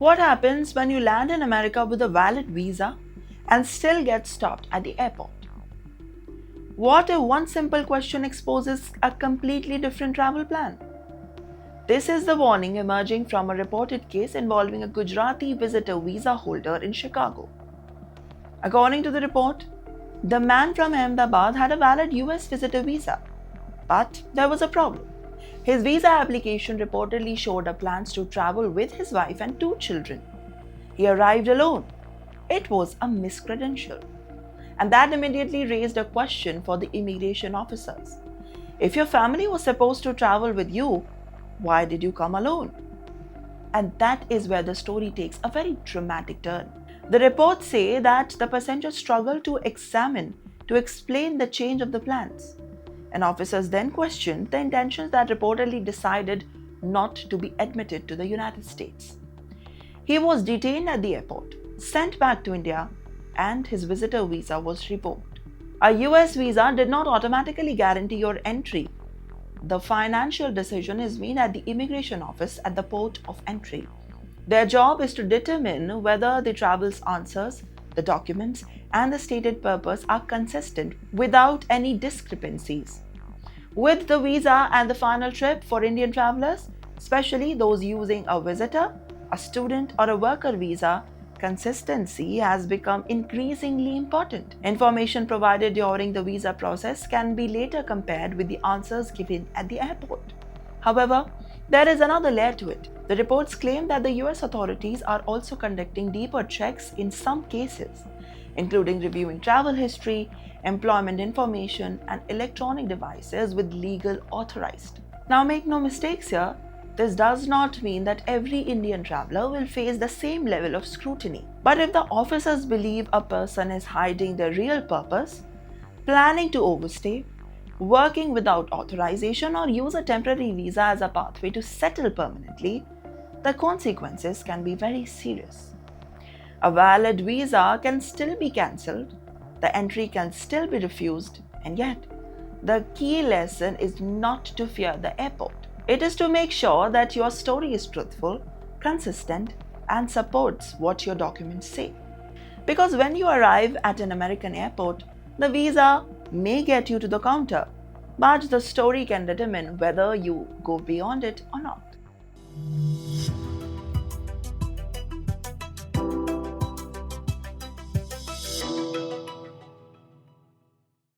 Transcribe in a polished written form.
What happens when you land in America with a valid visa and still get stopped at the airport? What if one simple question exposes a completely different travel plan? This is the warning emerging from a reported case involving a Gujarati visitor visa holder in Chicago. According to the report, the man from Ahmedabad had a valid US visitor visa, but there was a problem. His visa application reportedly showed up plans to travel with his wife and two children. He arrived alone. It was a miscredential. And that immediately raised a question for the immigration officers. If your family was supposed to travel with you, why did you come alone? And that is where the story takes a very dramatic turn. The reports say that the passenger struggled to explain the change of the plans. And officers then questioned the intentions that reportedly decided not to be admitted to the United States. He was detained at the airport, sent back to India, and his visitor visa was revoked. A US visa did not automatically guarantee your entry. The financial decision is made at the immigration office at the port of entry. Their job is to determine whether the travel's answers, the documents, and the stated purpose are consistent without any discrepancies. With the visa and the final trip for Indian travelers, especially those using a visitor, a student, or a worker visa, consistency has become increasingly important. Information provided during the visa process can be later compared with the answers given at the airport. However, there is another layer to it. The reports claim that the US authorities are also conducting deeper checks in some cases, including reviewing travel history, employment information, and electronic devices with legal authorized. Now, make no mistakes here, this does not mean that every Indian traveler will face the same level of scrutiny. But if the officers believe a person is hiding their real purpose, planning to overstay, working without authorization, or use a temporary visa as a pathway to settle permanently, the consequences can be very serious. A valid visa can still be cancelled, the entry can still be refused, and yet, the key lesson is not to fear the airport. It is to make sure that your story is truthful, consistent, and supports what your documents say. Because when you arrive at an American airport, the visa may get you to the counter, but the story can determine whether you go beyond it or not.